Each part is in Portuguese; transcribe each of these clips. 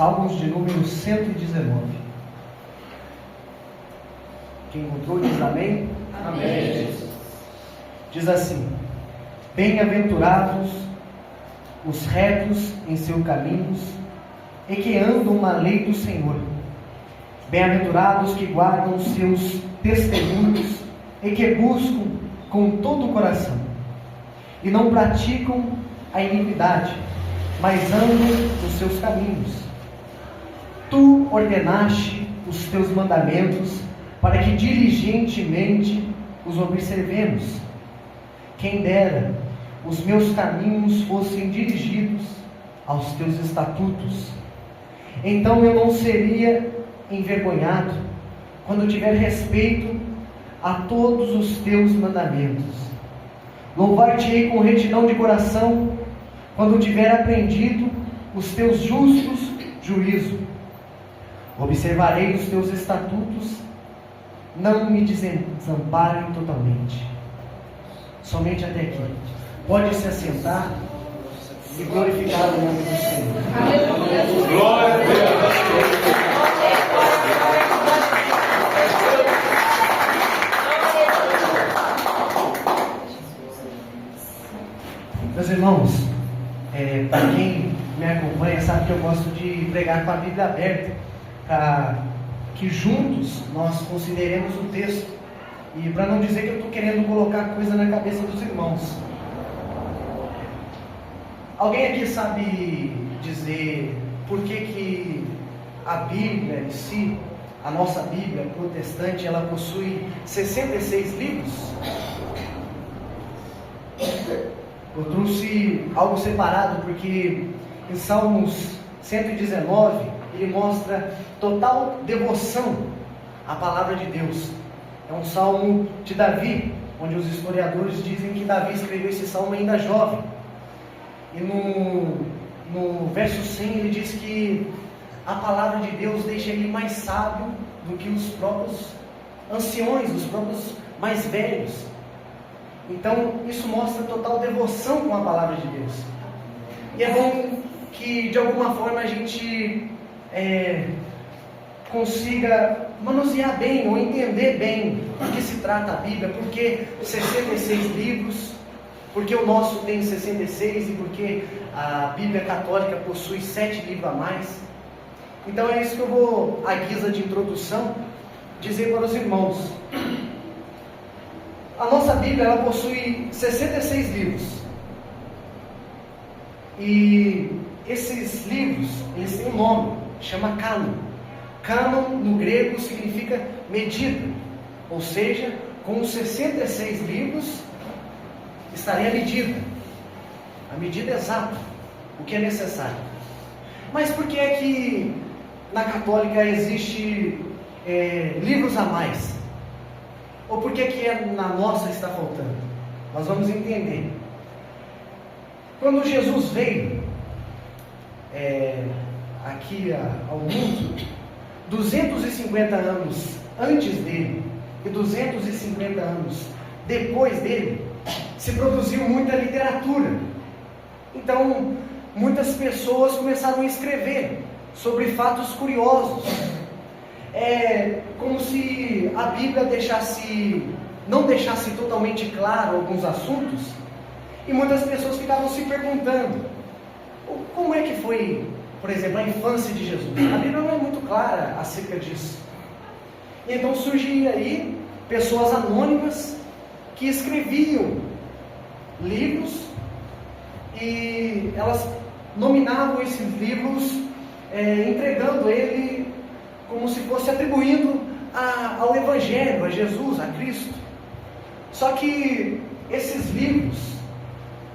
Salmos de número 119. Quem encontrou diz amém? Amém. Diz assim: Bem-aventurados os retos em seus caminhos e que andam na lei do Senhor. Bem-aventurados que guardam os seus testemunhos e que buscam com todo o coração e não praticam a iniquidade, mas andam nos seus caminhos. Tu ordenaste os teus mandamentos para que diligentemente os observemos. Quem dera os meus caminhos fossem dirigidos aos teus estatutos. Então eu não seria envergonhado quando tiver respeito a todos os teus mandamentos. Louvar-te-ei com retidão de coração quando tiver aprendido os teus justos juízos. Observarei os teus estatutos, não me desamparem totalmente. Somente até aqui. Pode se assentar e glorificar o nome do Senhor. Glória a Deus. Meus irmãos, para quem me acompanha sabe que eu gosto de pregar com a Bíblia aberta, para que juntos nós consideremos o texto, e para não dizer que eu estou querendo colocar coisa na cabeça dos irmãos. Alguém aqui sabe dizer por que a Bíblia em si, a nossa Bíblia protestante, ela possui 66 livros? Eu trouxe algo separado porque em Salmos 119 ele mostra total devoção à palavra de Deus. É um salmo de Davi, onde os historiadores dizem que Davi escreveu esse salmo ainda jovem. E no verso 100 ele diz que a palavra de Deus deixa ele mais sábio do que os próprios anciões, os próprios mais velhos. Então isso mostra total devoção com a palavra de Deus. E é bom que de alguma forma a gente consiga manusear bem ou entender bem do que se trata a Bíblia, porque 66 livros, porque o nosso tem 66 e porque a Bíblia católica possui 7 livros a mais. Então é isso que eu vou, à guisa de introdução, dizer para os irmãos. A nossa Bíblia ela possui 66 livros. E esses livros, eles têm um nome, chama cânon. Cânon no grego significa medida, ou seja, com os 66 livros estaria a medida exata, o que é necessário. Mas por que é que na católica existe livros a mais? Ou por que é que na nossa está faltando? Nós vamos entender. Quando Jesus veio aqui ao mundo, 250 anos antes dele e 250 anos depois dele, se produziu muita literatura. Então, muitas pessoas começaram a escrever sobre fatos curiosos. É como se a Bíblia não deixasse totalmente claro alguns assuntos, e muitas pessoas ficavam se perguntando: como é que foi, por exemplo, a infância de Jesus? A Bíblia não é muito clara acerca disso. E então surgiam aí pessoas anônimas que escreviam livros, e elas nominavam esses livros, entregando ele como se fosse atribuindo ao Evangelho, a Jesus, a Cristo. Só que esses livros,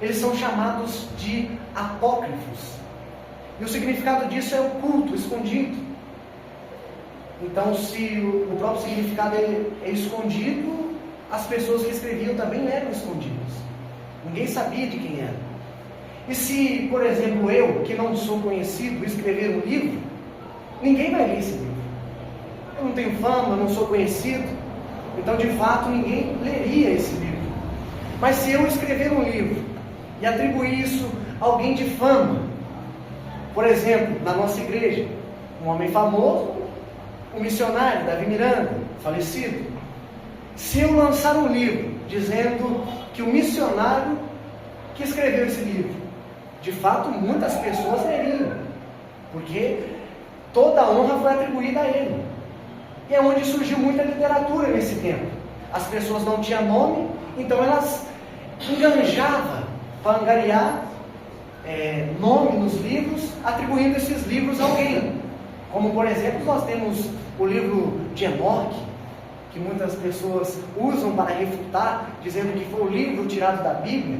eles são chamados de apócrifos, e o significado disso é oculto, escondido. Então, se o próprio significado é escondido, as pessoas que escreviam também eram escondidas, ninguém sabia de quem era. E se, por exemplo, eu, que não sou conhecido, escrever um livro, ninguém vai ler esse livro. Eu não tenho fama, eu não sou conhecido, então de fato ninguém leria esse livro. Mas se eu escrever um livro e atribuir isso a alguém de fama, Por exemplo, na nossa igreja, um homem famoso, um missionário, Davi Miranda, falecido. Se eu lançar um livro dizendo que o missionário que escreveu esse livro, de fato muitas pessoas leriam, porque toda a honra foi atribuída a ele. E é onde surgiu muita literatura nesse tempo. As pessoas não tinham nome, então elas enganjavam para angariar nome nos livros, atribuindo esses livros a alguém. Como, por exemplo, nós temos o livro de Enoque, que muitas pessoas usam para refutar, dizendo que foi o livro tirado da Bíblia,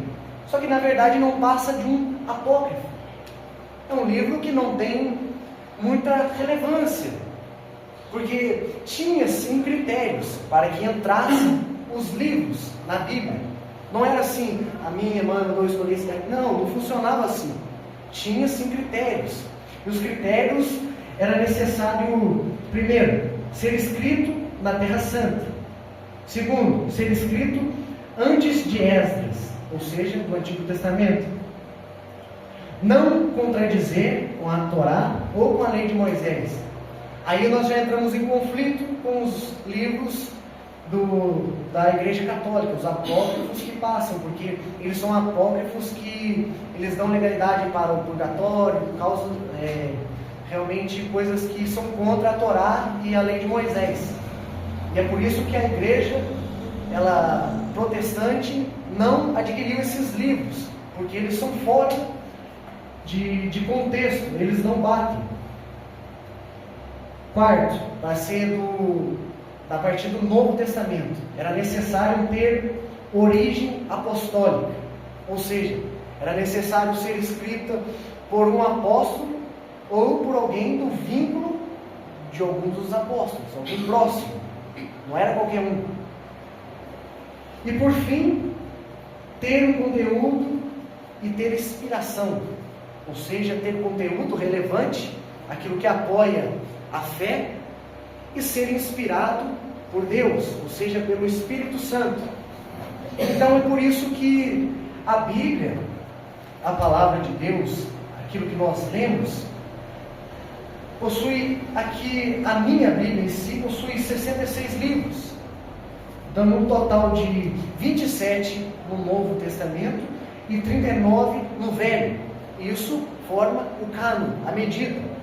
só que na verdade não passa de um apócrifo. É um livro que não tem muita relevância, porque tinha sim critérios para que entrassem os livros na Bíblia. Não era assim, a minha irmã mandou escolher esse daqui. Não funcionava assim. Tinha sim critérios. E os critérios era necessário, primeiro, ser escrito na Terra Santa. Segundo, ser escrito antes de Esdras, ou seja, do Antigo Testamento. Não contradizer com a Torá ou com a lei de Moisés. Aí nós já entramos em conflito com os livros da Igreja Católica, os apócrifos que passam, porque eles são apócrifos que eles dão legalidade para o purgatório, causam realmente coisas que são contra a Torá e a lei de Moisés. E é por isso que a igreja, ela protestante, não adquiriu esses livros, porque eles são fora de contexto, eles não batem. Quarto, para ser a partir do Novo Testamento, era necessário ter origem apostólica, ou seja, era necessário ser escrita por um apóstolo ou por alguém do vínculo de alguns dos apóstolos, alguém próximo, não era qualquer um. E por fim, ter um conteúdo e ter inspiração, ou seja, ter conteúdo relevante, aquilo que apoia a fé, e ser inspirado por Deus, ou seja, pelo Espírito Santo. Então é por isso que a Bíblia, a palavra de Deus, aquilo que nós lemos, possui aqui, a minha Bíblia em si, possui 66 livros, dando um total de 27 no Novo Testamento e 39 no Velho. Isso forma o cânon, a medida.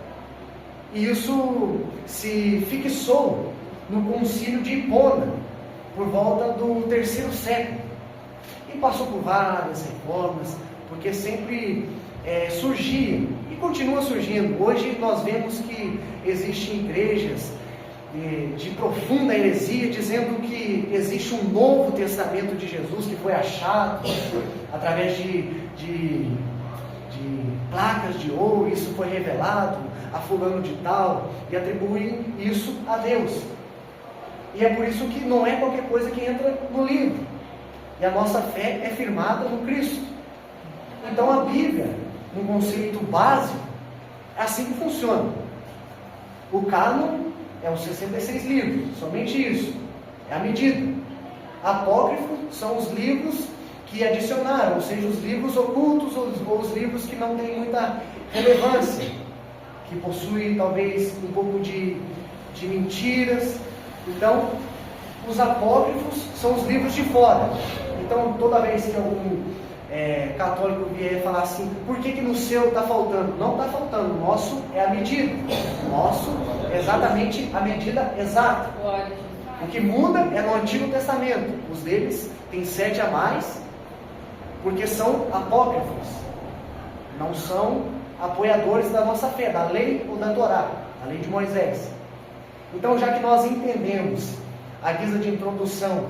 E isso se fixou no concílio de Hipona, por volta do 3º século. E passou por várias reformas, porque sempre surgia, e continua surgindo. Hoje nós vemos que existem igrejas de profunda heresia, dizendo que existe um novo testamento de Jesus que foi achado através de placas de ouro, isso foi revelado a fulano de tal, e atribuem isso a Deus. E é por isso que não é qualquer coisa que entra no livro, e a nossa fé é firmada no Cristo. Então a Bíblia, no conceito básico, é assim que funciona. O cânon é os 66 livros, somente isso, é a medida. Apócrifo são os livros que adicionaram, ou seja, os livros ocultos ou os livros que não têm muita relevância, que possuem talvez um pouco de mentiras. Então, os apócrifos são os livros de fora. Então, toda vez que algum católico vier falar assim, por que no seu está faltando? Não está faltando, o nosso é a medida. O nosso é exatamente a medida exata. O que muda é no Antigo Testamento. Os deles têm 7 a mais, porque são apócrifos, não são apoiadores da nossa fé, da lei ou da Torá, a lei de Moisés. Então, já que nós entendemos, à guisa de introdução,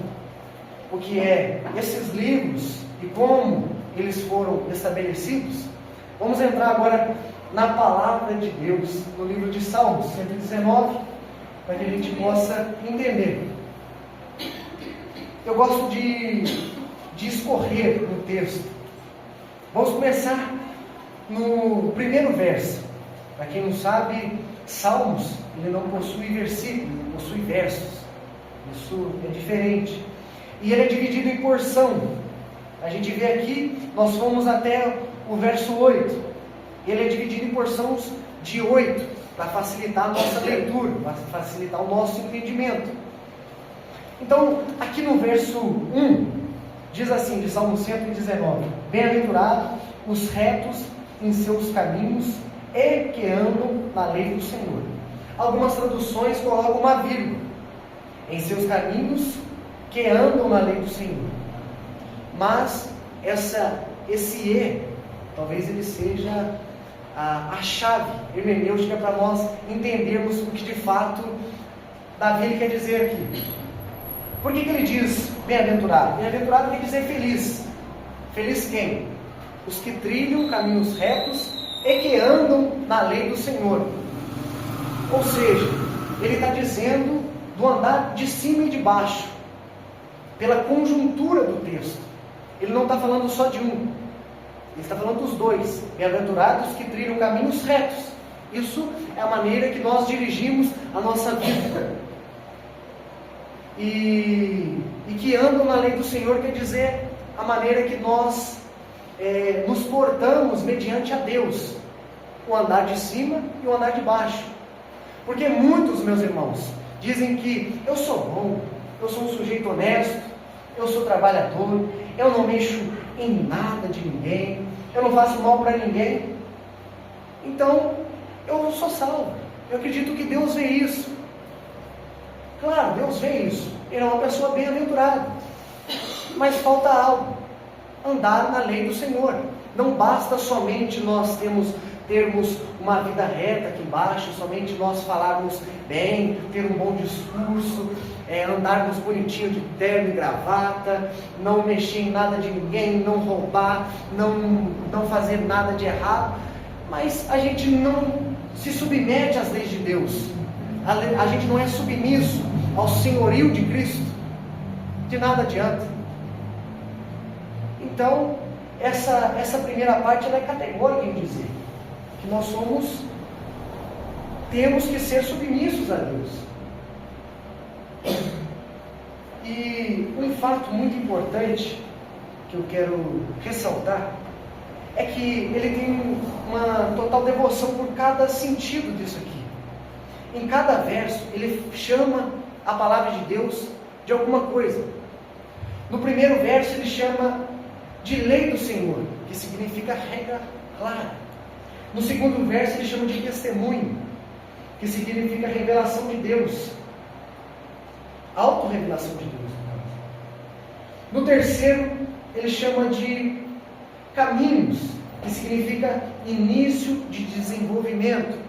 o que é esses livros e como eles foram estabelecidos, vamos entrar agora na palavra de Deus, no livro de Salmos 119, para que a gente possa entender. Eu gosto de escorrer no texto. Vamos começar no primeiro verso. Para quem não sabe, Salmos, ele não possui versículos, ele possui versos. Isso é diferente. E ele é dividido em porção. A gente vê aqui, nós fomos até o verso 8. Ele é dividido em porções de 8, para facilitar a nossa leitura, para facilitar o nosso entendimento. Então, aqui no verso 1, diz assim, de Salmo 119: Bem-aventurados os retos em seus caminhos e que andam na lei do Senhor. Algumas traduções colocam uma vírgula: em seus caminhos que andam na lei do Senhor. Mas esse E, talvez ele seja a chave hermenêutica para nós entendermos o que de fato Davi ele quer dizer aqui. Por que ele diz bem-aventurado? Bem-aventurado quer dizer feliz. Feliz quem? Os que trilham caminhos retos e que andam na lei do Senhor. Ou seja, ele está dizendo do andar de cima e de baixo, pela conjuntura do texto. Ele não está falando só de um, ele está falando dos dois. Bem-aventurados que trilham caminhos retos. Isso é a maneira que nós dirigimos a nossa vida. E que andam na lei do Senhor quer dizer a maneira que nós nos portamos mediante a Deus. O andar de cima e o andar de baixo. Porque muitos, meus irmãos, dizem que eu sou bom, eu sou um sujeito honesto, eu sou trabalhador, eu não mexo em nada de ninguém, eu não faço mal para ninguém. Então, eu sou salvo. Eu acredito que Deus vê isso. Claro, Deus vê isso. Ele é uma pessoa bem-aventurada. Mas falta algo: andar na lei do Senhor. Não basta somente nós termos uma vida reta aqui embaixo, somente nós falarmos bem, ter um bom discurso, andarmos bonitinho de terno e gravata, não mexer em nada de ninguém, não roubar, não fazer nada de errado, mas a gente não se submete às leis de Deus, a gente não é submisso ao senhorio de Cristo, de nada adianta. Então, essa primeira parte ela é categórica em dizer que nós temos que ser submissos a Deus. E um fato muito importante que eu quero ressaltar é que ele tem uma total devoção por cada sentido disso aqui. Em cada verso ele chama a palavra de Deus de alguma coisa. No primeiro verso ele chama de lei do Senhor, que significa regra clara. No segundo verso ele chama de testemunho, que significa revelação de Deus, autorrevelação de Deus. No terceiro ele chama de caminhos, que significa início de desenvolvimento,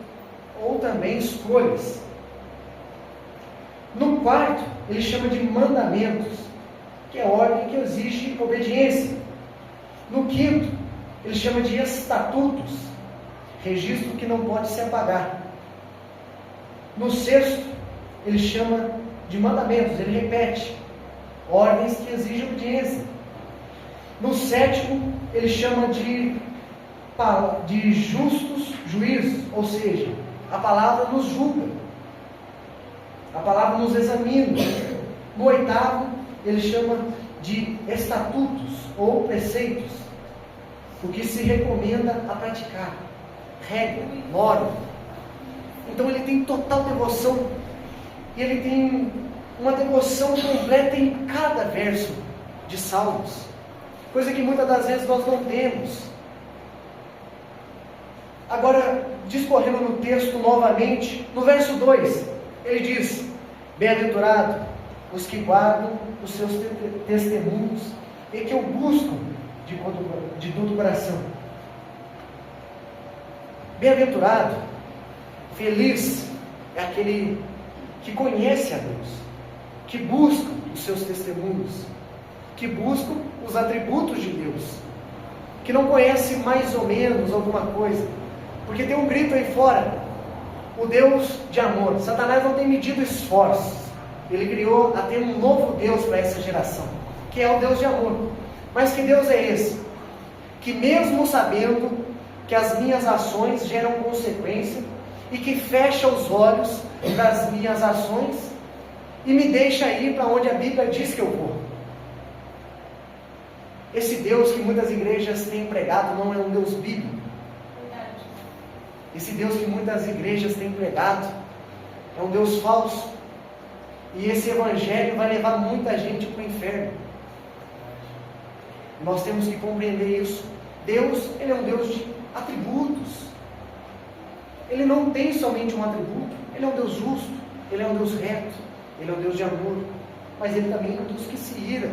ou também escolhas. No quarto ele chama de mandamentos, que é ordem que exige obediência. No quinto ele chama de estatutos, registro que não pode se apagar. No sexto ele chama de mandamentos, ele repete, ordens que exigem obediência. No sétimo ele chama de justos juízos, ou seja, a palavra nos julga, a palavra nos examina. No oitavo ele chama de estatutos ou preceitos, o que se recomenda a praticar, regra, norma. Então ele tem total devoção, e ele tem uma devoção completa em cada verso de Salmos, coisa que muitas das vezes nós não temos. Agora, discorrendo no texto novamente, no verso 2, ele diz: bem-aventurado os que guardam os seus testemunhos e que o buscam de todo o coração. Bem-aventurado, feliz é aquele que conhece a Deus, que busca os seus testemunhos, que busca os atributos de Deus, que não conhece mais ou menos alguma coisa, porque tem um grito aí fora: o Deus de amor. Satanás não tem medido esforços, ele criou até um novo Deus para essa geração, que é o Deus de amor. Mas que Deus é esse? Que mesmo sabendo que as minhas ações geram consequência, e que fecha os olhos das minhas ações e me deixa ir para onde a Bíblia diz que eu vou. Esse Deus que muitas igrejas têm pregado não é um Deus bíblico. Esse Deus que muitas igrejas têm pregado é um Deus falso. E esse evangelho vai levar muita gente para o inferno. Nós temos que compreender isso. Deus, Ele é um Deus de atributos. Ele não tem somente um atributo. Ele é um Deus justo, Ele é um Deus reto, Ele é um Deus de amor. Mas Ele também é um Deus que se ira.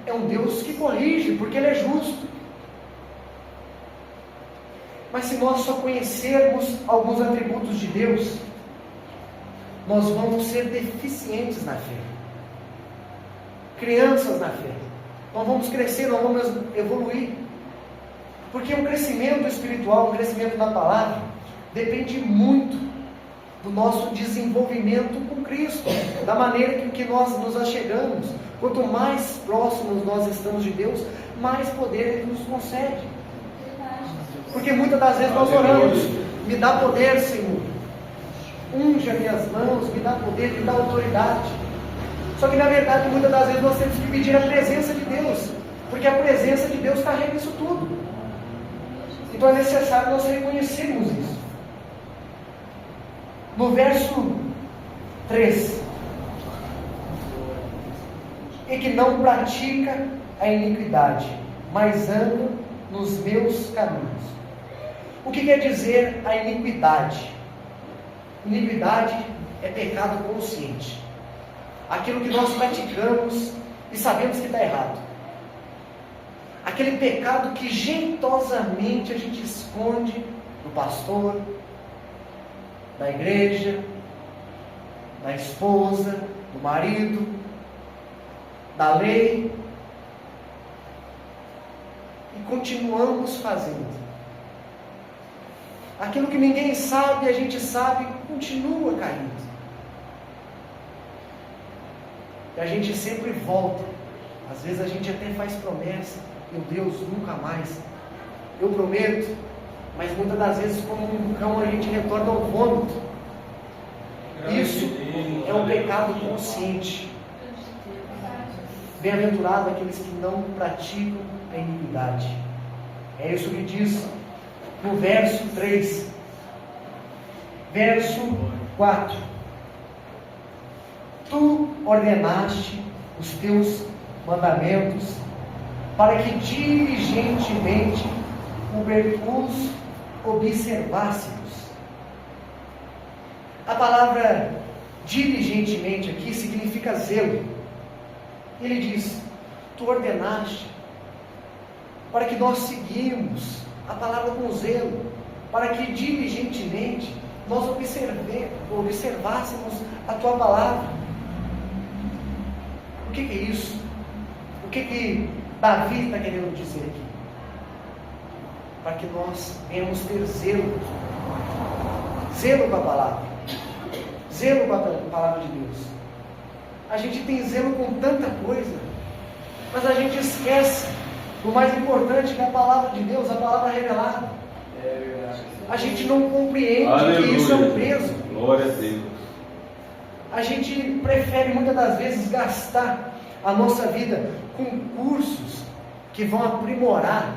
É um Deus que corrige, porque Ele é justo. Mas se nós só conhecermos alguns atributos de Deus, nós vamos ser deficientes na fé. Crianças na fé. Nós vamos crescer, nós vamos evoluir. Porque um crescimento espiritual, um crescimento na palavra, depende muito do nosso desenvolvimento com Cristo, da maneira que nós nos achegamos. Quanto mais próximos nós estamos de Deus, mais poder Ele nos concede. Porque muitas das vezes nós oramos: me dá poder, Senhor, unge as minhas mãos, me dá poder, me dá autoridade. Só que na verdade muitas das vezes nós temos que pedir a presença de Deus, porque a presença de Deus carrega isso tudo. Então é necessário nós reconhecermos isso. No verso 3: e que não pratica a iniquidade, mas anda nos meus caminhos. O que quer dizer a iniquidade? Iniquidade é pecado consciente. Aquilo que nós praticamos e sabemos que está errado. Aquele pecado que jeitosamente a gente esconde do pastor, da igreja, da esposa, do marido, da lei. E continuamos fazendo. Aquilo que ninguém sabe, a gente sabe, continua caindo. E a gente sempre volta. Às vezes a gente até faz promessa: meu Deus, nunca mais. Eu prometo. Mas muitas das vezes, como um cão, a gente retorna ao vômito. Isso é um pecado consciente. Bem-aventurado aqueles que não praticam a iniquidade. É isso que diz no verso 3. Verso 4: tu ordenaste os teus mandamentos para que diligentemente os observássemos. A palavra diligentemente aqui significa zelo. Ele diz: tu ordenaste para que nós seguimos a palavra com zelo, para que diligentemente nós observássemos a tua palavra. O que é isso? O que Davi está querendo dizer aqui? Para que nós venhamos ter zelo com a palavra, zelo com a palavra de Deus. A gente tem zelo com tanta coisa, mas a gente esquece do mais importante, que é a palavra de Deus, a palavra revelada. A gente não compreende. Aleluia. Que isso é um peso. Glória a Deus. A gente prefere muitas das vezes gastar a nossa vida com cursos que vão aprimorar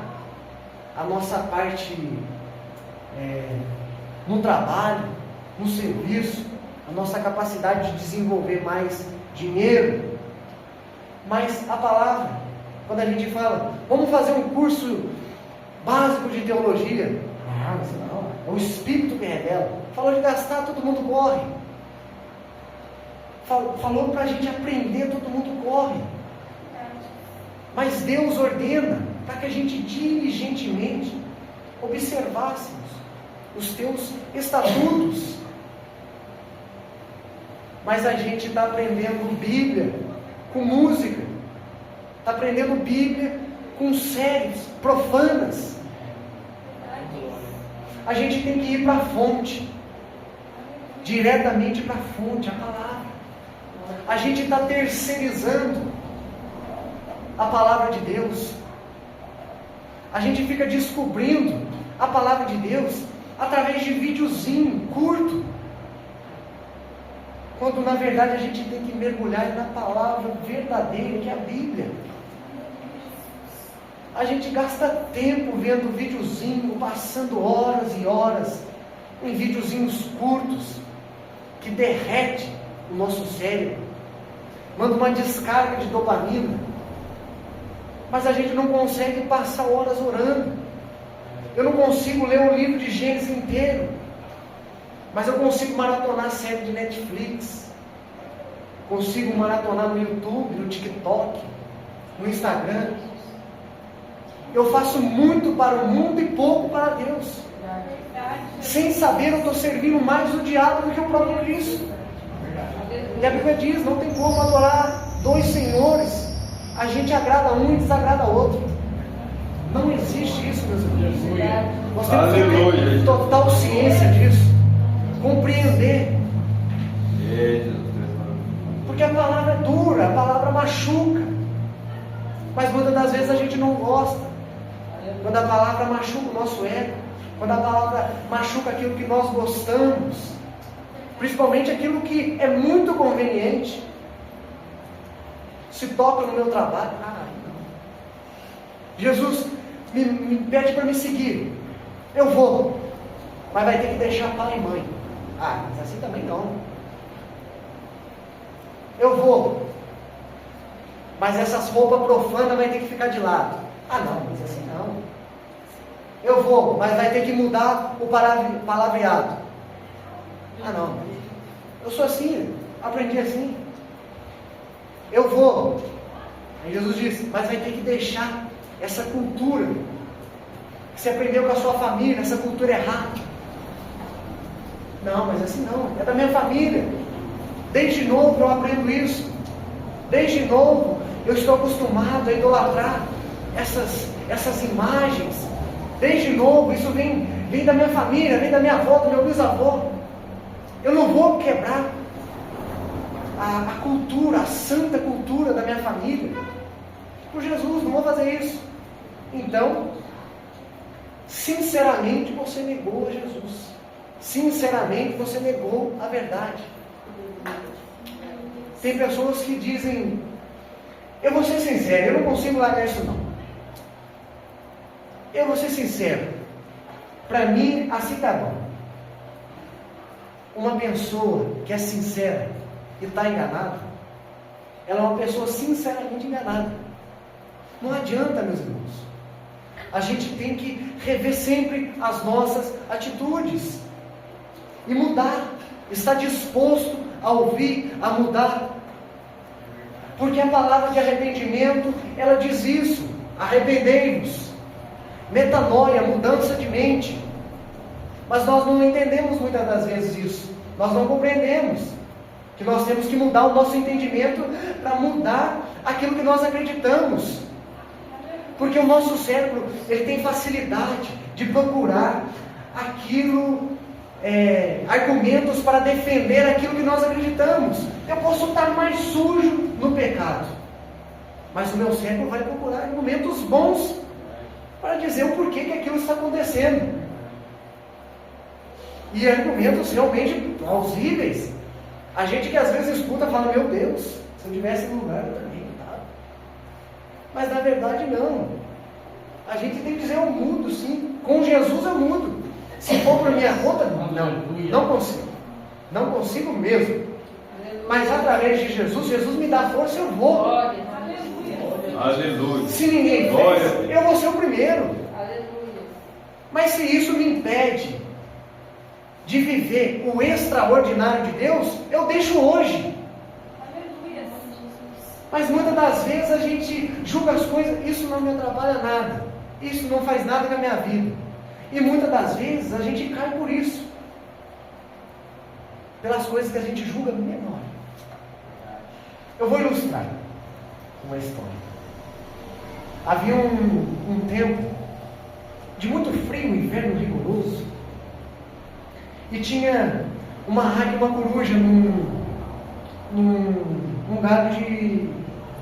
a nossa parte no trabalho, no serviço, a nossa capacidade de desenvolver mais dinheiro. Mas a palavra, quando a gente fala, vamos fazer um curso básico de teologia, não, é o Espírito que revela. Falou de gastar, todo mundo corre. Falou para a gente aprender, todo mundo corre. Mas Deus ordena para que a gente diligentemente observássemos os teus estatutos. Mas a gente está aprendendo Bíblia com música, está aprendendo Bíblia com séries profanas. A gente tem que ir para a fonte, diretamente para a fonte, a palavra. A gente está terceirizando a palavra de Deus. A gente fica descobrindo a palavra de Deus através de videozinho curto, quando na verdade a gente tem que mergulhar na palavra verdadeira, que é a Bíblia. a gente gasta tempo vendo videozinho, passando horas e horas em videozinhos curtos, que derrete o nosso cérebro, manda uma descarga de dopamina, mas a gente não consegue passar horas orando. Eu não consigo ler um livro de Gênesis inteiro, mas eu consigo maratonar a série de Netflix, consigo maratonar no YouTube, no TikTok, no Instagram. Eu faço muito para o mundo e pouco para Deus. Sem saber, eu estou servindo mais o diabo do que o próprio Cristo. E a Bíblia diz, não tem como adorar dois senhores. A gente agrada um e desagrada outro. Não existe isso, meus irmãos. Nós temos que ter total ciência disso. Compreender. Porque a palavra é dura, a palavra machuca. Mas muitas das vezes a gente não gosta. Quando a palavra machuca o nosso ego, quando a palavra machuca aquilo que nós gostamos, principalmente aquilo que é muito conveniente, se toca no meu trabalho, Jesus me pede para me seguir, eu vou, mas vai ter que deixar pai e mãe. Mas assim também não. Eu vou, mas essas roupas profanas vai ter que ficar de lado. Não, mas assim não. Eu vou, mas vai ter que mudar o palavreado. Não. Eu sou assim, aprendi assim. Eu vou. Aí Jesus disse, mas vai ter que deixar essa cultura que você aprendeu com a sua família, essa cultura errada. Não, mas assim não, é da minha família. Desde novo eu aprendo isso. Desde novo eu estou acostumado a idolatrar essas imagens. Desde novo isso vem da minha família, vem da minha avó, do meu bisavô. Eu não vou quebrar a cultura, a santa cultura da minha família por Jesus, não vou fazer isso. Então, sinceramente você negou a Jesus. Sinceramente você negou a verdade. Tem pessoas que dizem, eu vou ser sincero, eu não consigo largar isso não. Eu vou ser sincero, para mim assim está bom. Uma pessoa que é sincera e está enganada, ela é uma pessoa sinceramente enganada. Não adianta, meus irmãos. A gente tem que rever sempre as nossas atitudes e mudar, estar disposto a ouvir, a mudar. Porque a palavra de arrependimento, ela diz isso: arrependei-vos. Metanoia, mudança de mente. Mas nós não entendemos muitas das vezes isso. Nós não compreendemos que nós temos que mudar o nosso entendimento para mudar aquilo que nós acreditamos. Porque o nosso cérebro, ele tem facilidade de procurar argumentos para defender aquilo que nós acreditamos. Eu posso estar mais sujo no pecado, mas o meu cérebro vai procurar argumentos bons para dizer o porquê que aquilo está acontecendo. E argumentos realmente plausíveis. A gente que às vezes escuta fala, meu Deus, se eu tivesse no lugar eu também estava. Mas na verdade não. A gente tem que dizer, eu mudo sim. Com Jesus eu mudo. Se for para minha conta, não consigo. Não consigo mesmo. Mas através de Jesus, Jesus me dá força, eu vou. Aleluia. Se ninguém fez, eu vou ser o primeiro. Aleluia. Mas se isso me impede de viver o extraordinário de Deus, eu deixo hoje. Aleluia. Mas muitas das vezes a gente julga as coisas, isso não me atrapalha nada, isso não faz nada na minha vida. E muitas das vezes a gente cai por isso, pelas coisas que a gente julga menor. Eu vou ilustrar uma história. Havia um tempo de muito frio, inverno rigoroso, e tinha uma águia e uma coruja num galho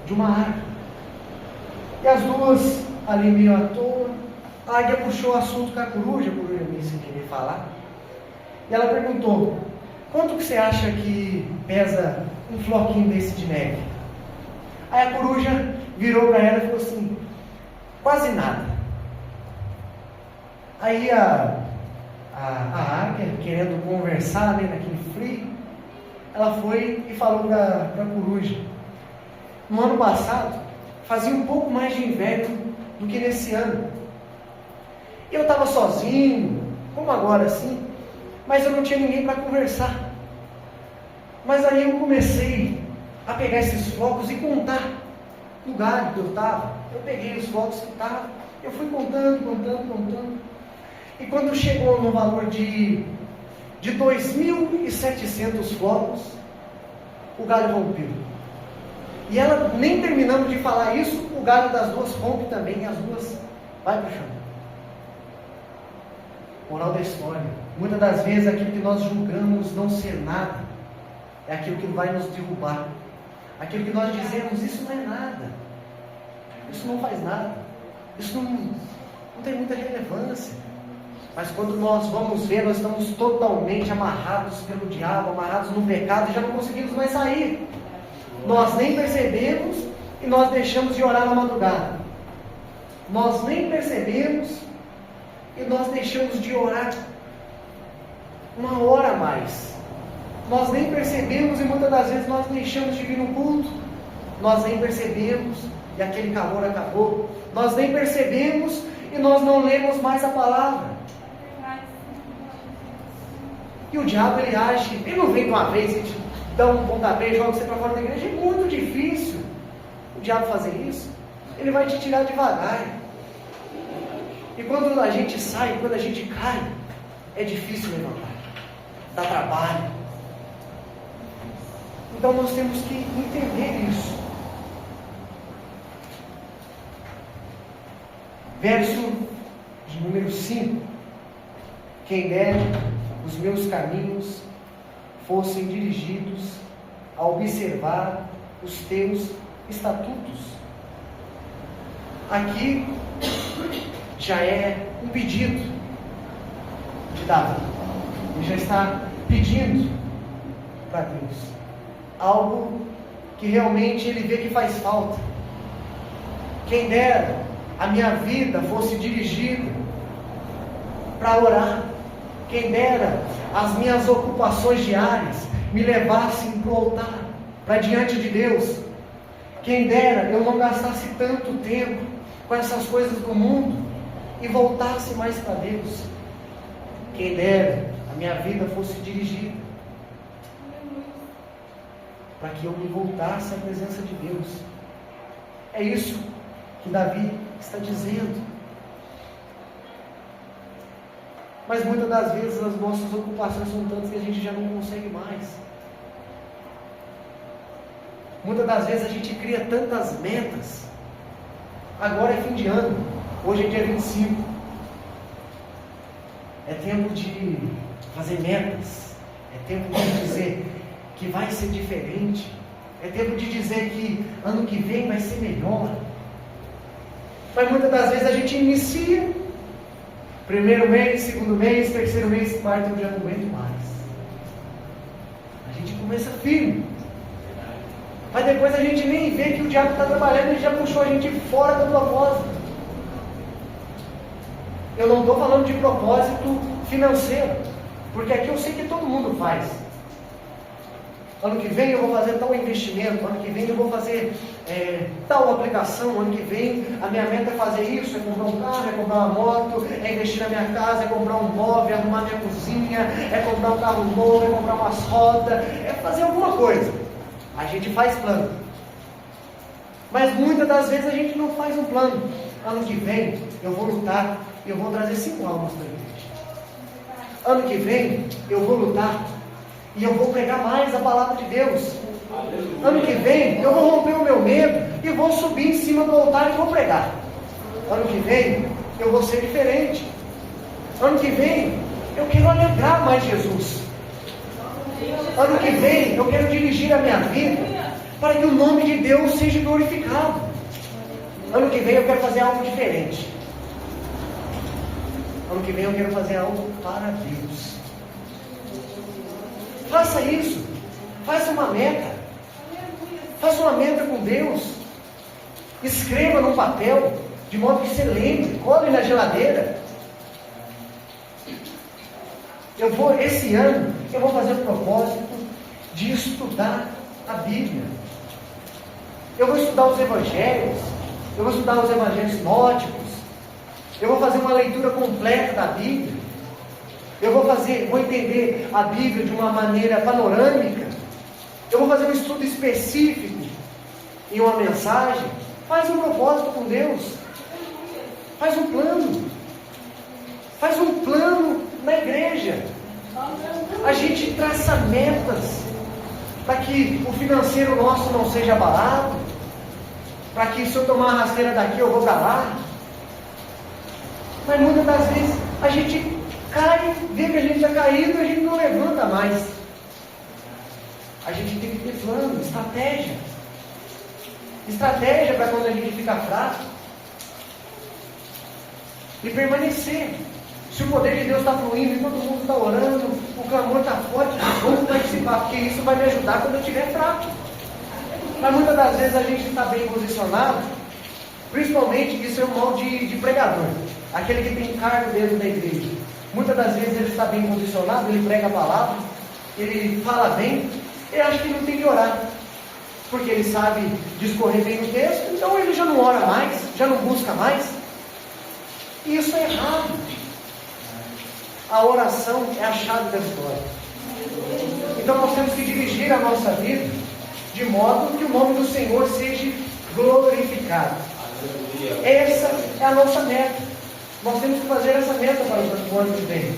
de uma árvore. E as duas ali meio à toa, a águia puxou o assunto com a coruja meio sem querer falar, e ela perguntou, quanto que você acha que pesa um floquinho desse de neve? Aí a coruja virou para ela e falou assim, quase nada. Aí a águia, querendo conversar, né, naquele frio, ela foi e falou para a coruja: no ano passado, fazia um pouco mais de inverno do que nesse ano. Eu estava sozinho, como agora assim, mas eu não tinha ninguém para conversar. Mas aí eu comecei a pegar esses flocos e contar no galho que eu estava. Eu peguei os flocos que estavam, eu fui contando. E quando chegou no valor de 2.700 flocos, o galho rompeu. E ela, nem terminando de falar isso, o galho das duas rompe também, e as duas vai para o chão. Moral da história: muitas das vezes aquilo que nós julgamos não ser nada, é aquilo que vai nos derrubar. Aquilo que nós dizemos: isso não é nada, isso não faz nada, isso não tem muita relevância. Mas quando nós vamos ver, nós estamos totalmente amarrados pelo diabo, amarrados no pecado, e já não conseguimos mais sair. Nós nem percebemos e nós deixamos de orar na madrugada. Nós nem percebemos e nós deixamos de orar uma hora a mais. Nós nem percebemos e muitas das vezes nós deixamos de vir no culto. Nós nem percebemos e aquele calor acabou. Nós nem percebemos e nós não lemos mais a palavra. E o diabo, ele age, ele não vem de uma vez e te dá um pontapé e joga você para fora da igreja. É muito difícil o diabo fazer isso. Ele vai te tirar devagar. E quando a gente sai, quando a gente cai, é difícil levantar. Dá trabalho. Então nós temos que entender isso. Verso de número 5. Quem dera os meus caminhos fossem dirigidos a observar os teus estatutos. Aqui já é um pedido de Davi. Ele já está pedindo para Deus algo que realmente ele vê que faz falta. Quem dera a minha vida fosse dirigida para orar. Quem dera as minhas ocupações diárias me levassem para o altar, para diante de Deus. Quem dera eu não gastasse tanto tempo com essas coisas do mundo e voltasse mais para Deus. Quem dera a minha vida fosse dirigida para que eu me voltasse à presença de Deus. É isso que Davi está dizendo. Mas muitas das vezes as nossas ocupações são tantas que a gente já não consegue mais. Muitas das vezes a gente cria tantas metas. Agora é fim de ano, hoje é dia 25. É tempo de fazer metas. É tempo de dizer que vai ser diferente. É tempo de dizer que ano que vem vai ser melhor. Mas muitas das vezes a gente inicia, primeiro mês, segundo mês, terceiro mês, quarto, eu já não aguento mais. A gente começa firme. Mas depois a gente nem vê que o diabo está trabalhando e já puxou a gente fora do propósito. Eu não estou falando de propósito financeiro, porque aqui eu sei que todo mundo faz. Ano que vem eu vou fazer tal investimento, ano que vem eu vou fazer tal aplicação, ano que vem a minha meta é fazer isso, é comprar um carro, é comprar uma moto, é investir na minha casa, é comprar um móvel, é arrumar minha cozinha, é comprar um carro novo, é comprar umas rodas, é fazer alguma coisa. A gente faz plano. Mas muitas das vezes a gente não faz um plano. Ano que vem eu vou lutar e eu vou trazer 5 almas para a igreja. Ano que vem eu vou lutar e eu vou pregar mais a palavra de Deus. Ano que vem eu vou romper o meu medo e vou subir em cima do altar e vou pregar. Ano que vem eu vou ser diferente. Ano que vem eu quero alegrar mais Jesus. Ano que vem eu quero dirigir a minha vida para que o nome de Deus seja glorificado. Ano que vem eu quero fazer algo diferente. Ano que vem eu quero fazer algo para Deus. Faça isso. Faça uma meta. Faça uma meta com Deus. Escreva no papel. de modo que você lembre, cole na geladeira. Esse ano, eu vou fazer o propósito de estudar a Bíblia. Eu vou estudar os evangelhos, eu vou estudar os evangelhos sinóticos, eu vou fazer uma leitura completa da Bíblia, eu vou entender a Bíblia de uma maneira panorâmica, eu vou fazer um estudo específico em uma mensagem. Faz um propósito com Deus, faz um plano na igreja. A gente traça metas para que o financeiro nosso não seja abalado, para que se eu tomar a rasteira daqui eu vou para lá. Mas muitas das vezes a gente cai, vê que a gente está caído e a gente não levanta mais. A gente tem que ter plano, estratégia para quando a gente fica fraco e permanecer. Se o poder de Deus está fluindo e todo mundo está orando, o clamor está forte, vamos participar, porque isso vai me ajudar quando eu estiver fraco. Mas muitas das vezes a gente está bem posicionado, principalmente isso é um mal de pregador, aquele que tem cargo dentro da igreja. Muitas das vezes ele está bem posicionado, ele prega a palavra, ele fala bem, ele acha que não tem que orar, porque ele sabe discorrer bem o texto, então ele já não ora mais, já não busca mais. E isso é errado. A oração é a chave da história. Então nós temos que dirigir a nossa vida de modo que o nome do Senhor seja glorificado. Essa é a nossa meta. Nós temos que fazer essa meta para o ano que vem.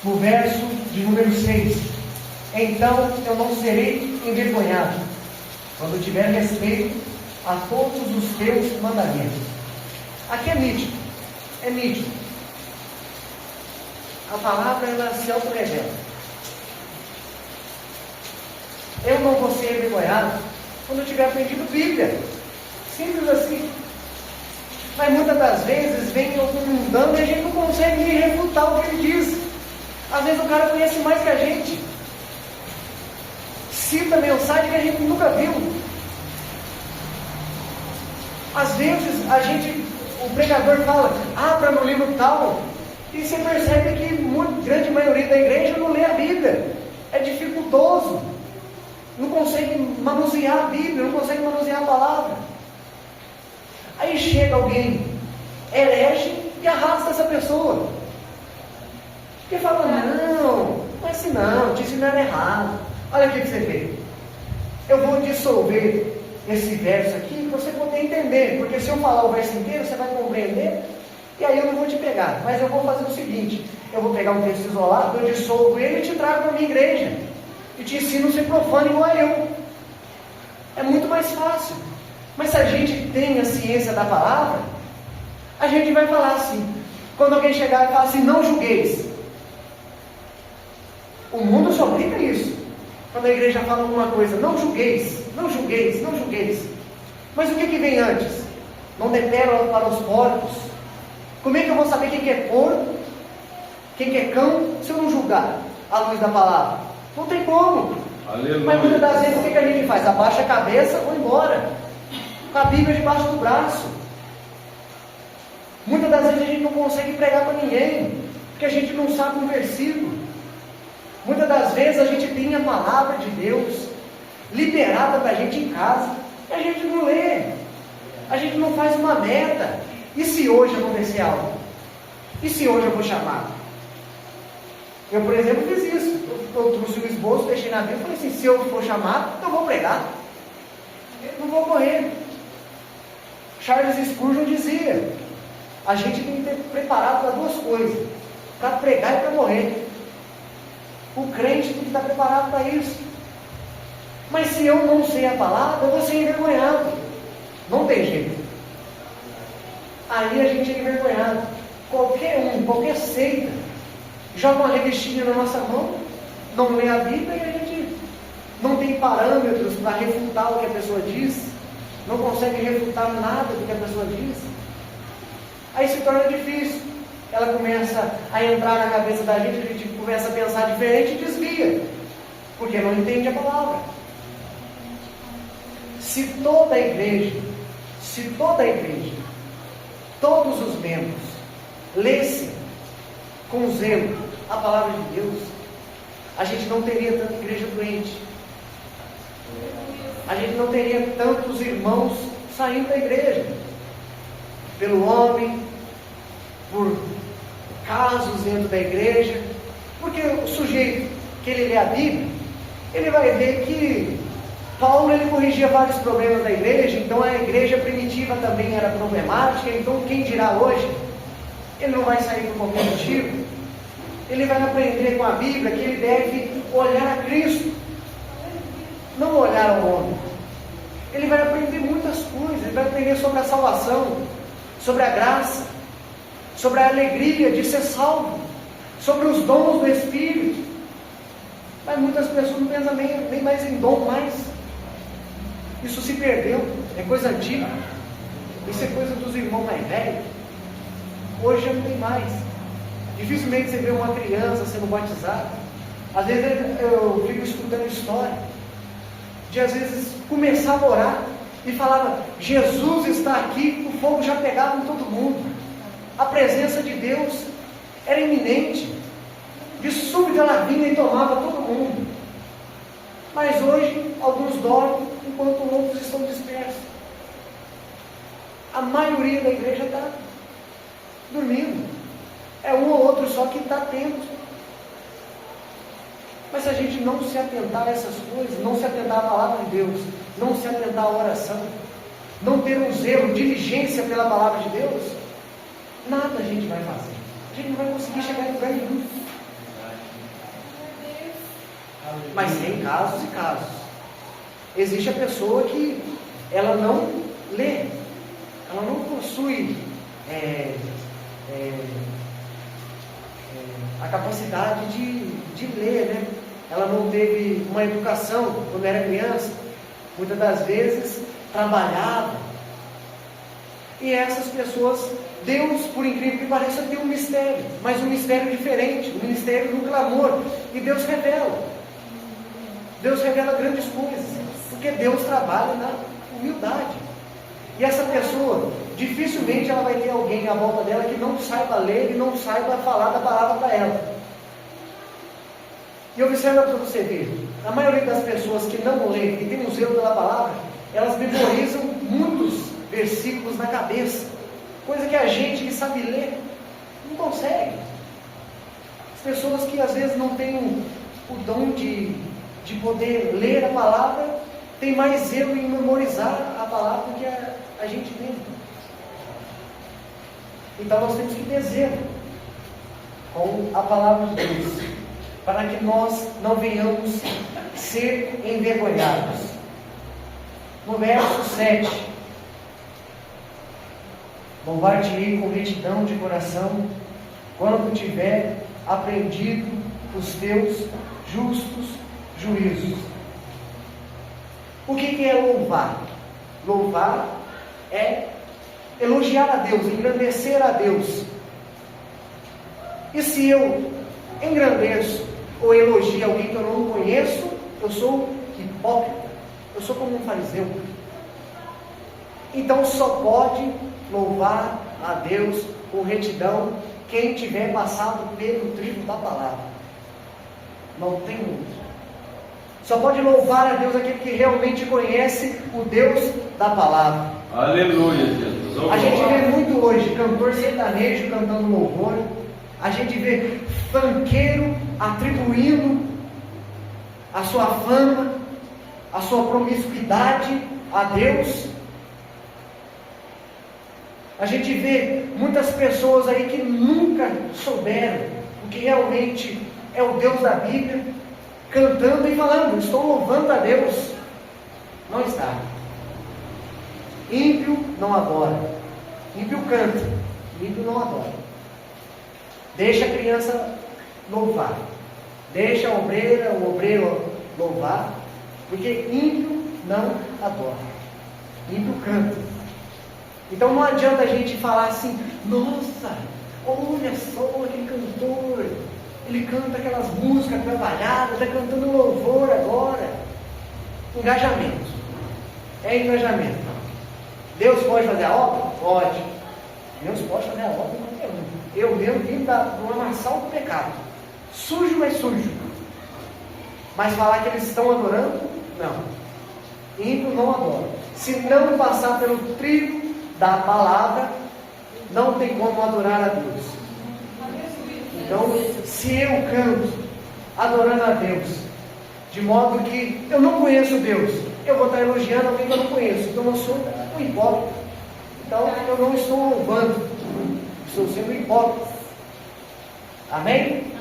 No verso de número 6: então eu não serei envergonhado, quando tiver respeito a todos os teus mandamentos. Aqui é nítido. A palavra, ela se auto-revela. Eu não vou ser envergonhado quando eu tiver aprendido Bíblia. Simples assim. Mas muitas das vezes vem algum mundano e a gente não consegue nem refutar o que ele diz. Às vezes o cara conhece mais que a gente, cita mensagem que a gente nunca viu. Às vezes o pregador fala, abra no livro tal, e você percebe que grande maioria da igreja não lê a Bíblia, é dificultoso, não consegue manusear a Bíblia, não consegue manusear a palavra. Aí chega alguém, herege e arrasta essa pessoa, porque fala, não é assim não, te ensinaram errado. Olha o que você vê, eu vou dissolver esse verso aqui para você poder entender, porque se eu falar o verso inteiro você vai compreender, e aí eu não vou te pegar. Mas eu vou fazer o seguinte, eu vou pegar um texto isolado, eu dissolvo ele e te trago para a minha igreja e te ensino a ser profano igual a eu. É muito mais fácil. Mas se a gente tem a ciência da palavra, a gente vai falar assim, quando alguém chegar e falar assim, não julgueis. O mundo só brinca isso. Quando a igreja fala alguma coisa, não julgueis, não julgueis, não julgueis. Mas o que vem antes? Não dê pérola para os porcos. Como é que eu vou saber quem que é porco, quem que é cão, se eu não julgar à luz da palavra? Não tem como. Aleluia. Mas muitas das vezes o que a gente faz? Abaixa a cabeça ou embora, com a Bíblia debaixo do braço. Muitas das vezes a gente não consegue pregar para ninguém, porque a gente não sabe um versículo. Muitas das vezes a gente tem a palavra de Deus liberada para a gente em casa, e a gente não lê, a gente não faz uma meta. E se hoje acontecer algo? E se hoje eu vou chamar? Eu, por exemplo, fiz isso. Eu trouxe o esboço, deixei na Bíblia e falei assim, se eu for chamado, eu vou pregar. Eu não vou correr. Charles Spurgeon dizia, a gente tem que ter preparado para duas coisas, para pregar e para morrer. O crente tem que estar preparado para isso. Mas se eu não sei a palavra, eu vou ser envergonhado. Não tem jeito. Aí a gente é envergonhado. Qualquer seita, joga uma revistinha na nossa mão, não lê a Bíblia e a gente não tem parâmetros para refutar o que a pessoa diz, não consegue refutar nada do que a pessoa diz. Aí se torna difícil. Ela começa a entrar na cabeça da gente, a gente começa a pensar diferente e desvia, porque não entende a palavra. se toda a igreja, todos os membros, lessem com zelo a palavra de Deus, a gente não teria tanta igreja doente. A gente não teria tantos irmãos saindo da igreja. Pelo homem, por casos dentro da igreja. Porque o sujeito que ele lê a Bíblia, ele vai ver que Paulo ele corrigia vários problemas da igreja, então a igreja primitiva também era problemática, então quem dirá hoje, ele não vai sair por qualquer motivo, ele vai aprender com a Bíblia que ele deve olhar a Cristo, não olhar ao homem. Ele vai aprender muitas coisas, ele vai aprender sobre a salvação, sobre a graça, sobre a alegria de ser salvo, sobre os dons do Espírito. Mas muitas pessoas não pensam nem mais em dom mais. Isso se perdeu, é coisa antiga. Isso é coisa dos irmãos mais velhos. Hoje já não tem mais. Dificilmente você vê uma criança sendo batizada. Às vezes eu fico escutando história de às vezes começar a orar e falava, Jesus está aqui, o fogo já pegava em todo mundo. A presença de Deus era iminente. De súbito ela vinha e tomava todo mundo. Mas hoje alguns dormem enquanto outros estão dispersos. A maioria da igreja está dormindo. É um ou outro só que está atento. Mas se a gente não se atentar a essas coisas, não se atentar à palavra de Deus, não se atentar à oração, não ter um zelo, diligência pela palavra de Deus, nada a gente vai fazer. A gente não vai conseguir chegar em lugar nenhum. Mas tem casos e casos. Existe a pessoa que ela não lê, ela não possui a capacidade de ler, né? Ela não teve uma educação quando era criança, muitas das vezes trabalhava. E essas pessoas, Deus, por incrível que pareça, tem um mistério, mas um mistério diferente, um mistério do clamor, e Deus revela. Deus revela grandes coisas, porque Deus trabalha na humildade. E essa pessoa, dificilmente ela vai ter alguém à volta dela que não saiba ler e não saiba falar da palavra para ela. E observa para você ver, a maioria das pessoas que não lêem e tem um zelo pela palavra, elas memorizam muitos versículos na cabeça, coisa que a gente que sabe ler não consegue. As pessoas que às vezes não têm o dom de poder ler a palavra, tem mais zelo em memorizar a palavra do que a gente mesmo. Então nós temos que ter zelo com a palavra de Deus, para que nós não venhamos ser envergonhados. No verso 7, louvar-te-ei com retidão de coração, quando tiver aprendido os teus justos juízos. O que é louvar? Louvar é elogiar a Deus, engrandecer a Deus. E se eu engrandeço ou elogio alguém que eu não conheço, eu sou hipócrita, eu sou como um fariseu. Então só pode louvar a Deus com retidão quem tiver passado pelo trigo da palavra. Não tem outro. Só pode louvar a Deus aquele que realmente conhece o Deus da palavra. Aleluia, Jesus. A gente vê muito hoje cantor sertanejo cantando louvor. A gente vê funkeiro atribuindo a sua fama, a sua promiscuidade a Deus. A gente vê muitas pessoas aí que nunca souberam o que realmente é o Deus da Bíblia, cantando e falando, estou louvando a Deus. Não está. Ímpio não adora. Ímpio canta, ímpio não adora. Deixa a criança louvar. Deixa a obreira, o obreiro louvar, porque ímpio não adora. Ímpio canta. Então não adianta a gente falar assim, nossa, olha só aquele cantor, ele canta aquelas músicas trabalhadas, está cantando louvor agora. Engajamento. é engajamento. Deus pode fazer a obra? Pode. Deus pode fazer a obra em qualquer um. Eu mesmo vim do lamaçal do pecado. Sujo, mas sujo. Mas falar que eles estão adorando? Não. Ímpio não adora. Se não passar pelo trilho da palavra, não tem como adorar a Deus. Então, se eu canto adorando a Deus, de modo que eu não conheço Deus, eu vou estar elogiando alguém que eu não conheço. Então eu sou um hipócrita. Então eu não estou louvando, estou sendo hipócrita. Amém?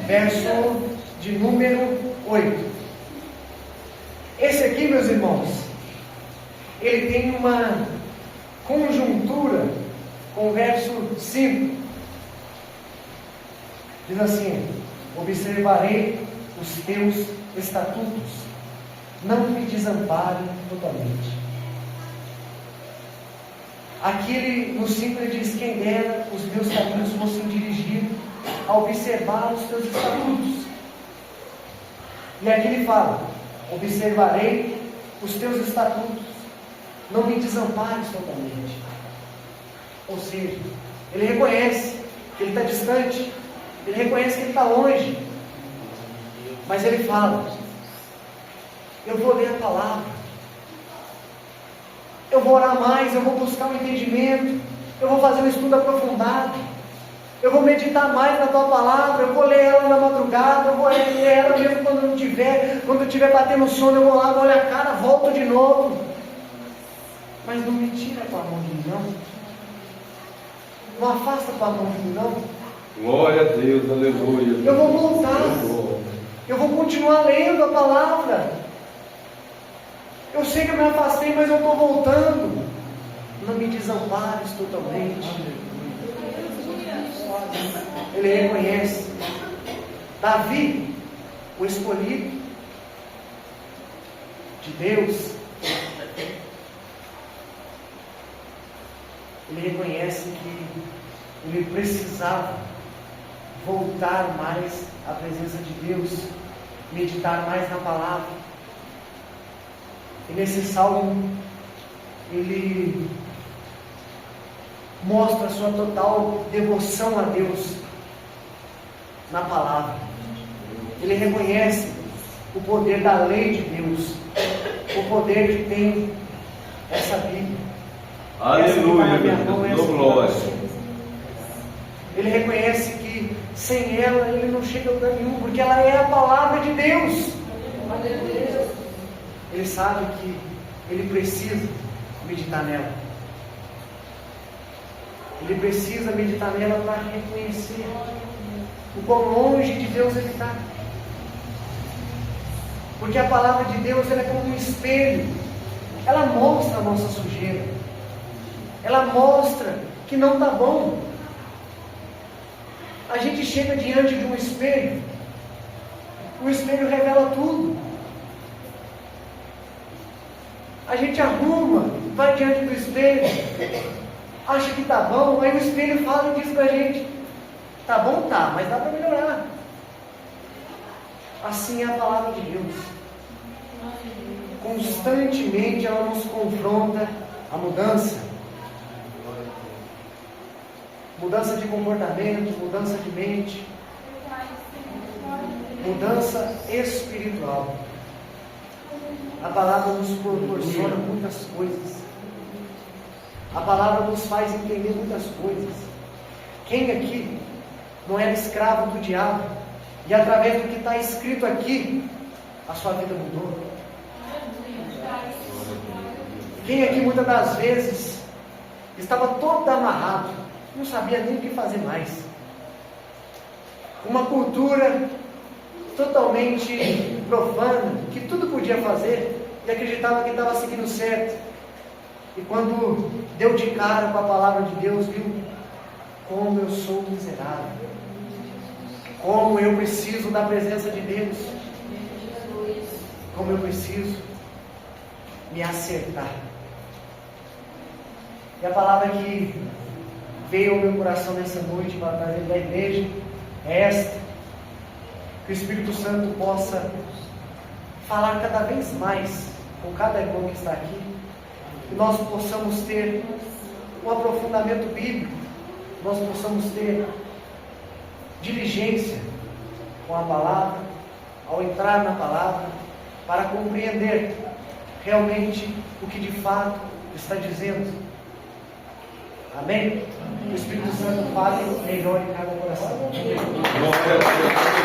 Verso de número 8. Esse aqui, meus irmãos, ele tem uma conjuntura com o verso 5. Diz assim: observarei os teus estatutos, não me desamparem totalmente. Aqui ele, no 5, ele diz: quem dera os meus caminhos fossem dirigidos a observar os teus estatutos. E aqui ele fala: observarei os teus estatutos, não me desampares totalmente. Ou seja, ele reconhece que ele está distante, ele reconhece que ele está longe, mas ele fala: eu vou ler a palavra, eu vou orar mais, eu vou buscar um entendimento, eu vou fazer um estudo aprofundado, eu vou meditar mais na tua palavra, eu vou ler ela na madrugada, eu vou ler ela mesmo quando eu estiver batendo sono, eu vou lá, olho a cara, volto de novo. Mas não me tira a tua mão de mim, não. Não afasta a tua mão de mim, não. Glória a Deus, aleluia. Eu vou voltar. Eu vou continuar lendo a palavra. Eu sei que eu me afastei, mas eu estou voltando. Não me desampares totalmente. Ele reconhece Davi, o escolhido de Deus. Ele reconhece que ele precisava voltar mais à presença de Deus, meditar mais na palavra. E nesse salmo ele mostra a sua total devoção a Deus na palavra. Ele reconhece o poder da lei de Deus, o poder que tem essa Bíblia. Aleluia, glória. Ele reconhece que sem ela ele não chega a lugar nenhum, porque ela é a palavra de Deus. Ele sabe que ele precisa meditar nela. Ele precisa meditar nela para reconhecer o quão longe de Deus ele está. Porque a palavra de Deus ela é como um espelho. Ela mostra a nossa sujeira. Ela mostra que não está bom. A gente chega diante de um espelho. O espelho revela tudo. A gente arruma, vai diante do espelho, acha que está bom, aí o espelho fala e diz para a gente: está bom, tá, mas dá para melhorar. Assim é a palavra de Deus. Constantemente ela nos confronta a mudança. Mudança de comportamento, mudança de mente, mudança espiritual. A palavra nos proporciona muitas coisas. A palavra nos faz entender muitas coisas. Quem aqui não era escravo do diabo e através do que está escrito aqui, a sua vida mudou? Quem aqui muitas das vezes estava todo amarrado, não sabia nem o que fazer mais? Uma cultura totalmente profana, que tudo podia fazer e acreditava que estava seguindo certo. E quando deu de cara com a palavra de Deus, viu como eu sou miserável, como eu preciso da presença de Deus, como eu preciso me acertar. E a palavra que veio ao meu coração nessa noite para trazer da igreja é esta: que o Espírito Santo possa falar cada vez mais com cada irmão que está aqui, que nós possamos ter um aprofundamento bíblico, nós possamos ter diligência com a palavra, ao entrar na palavra, para compreender realmente o que de fato está dizendo. Amém? O Espírito Santo fale melhor em cada coração. Glória a Deus.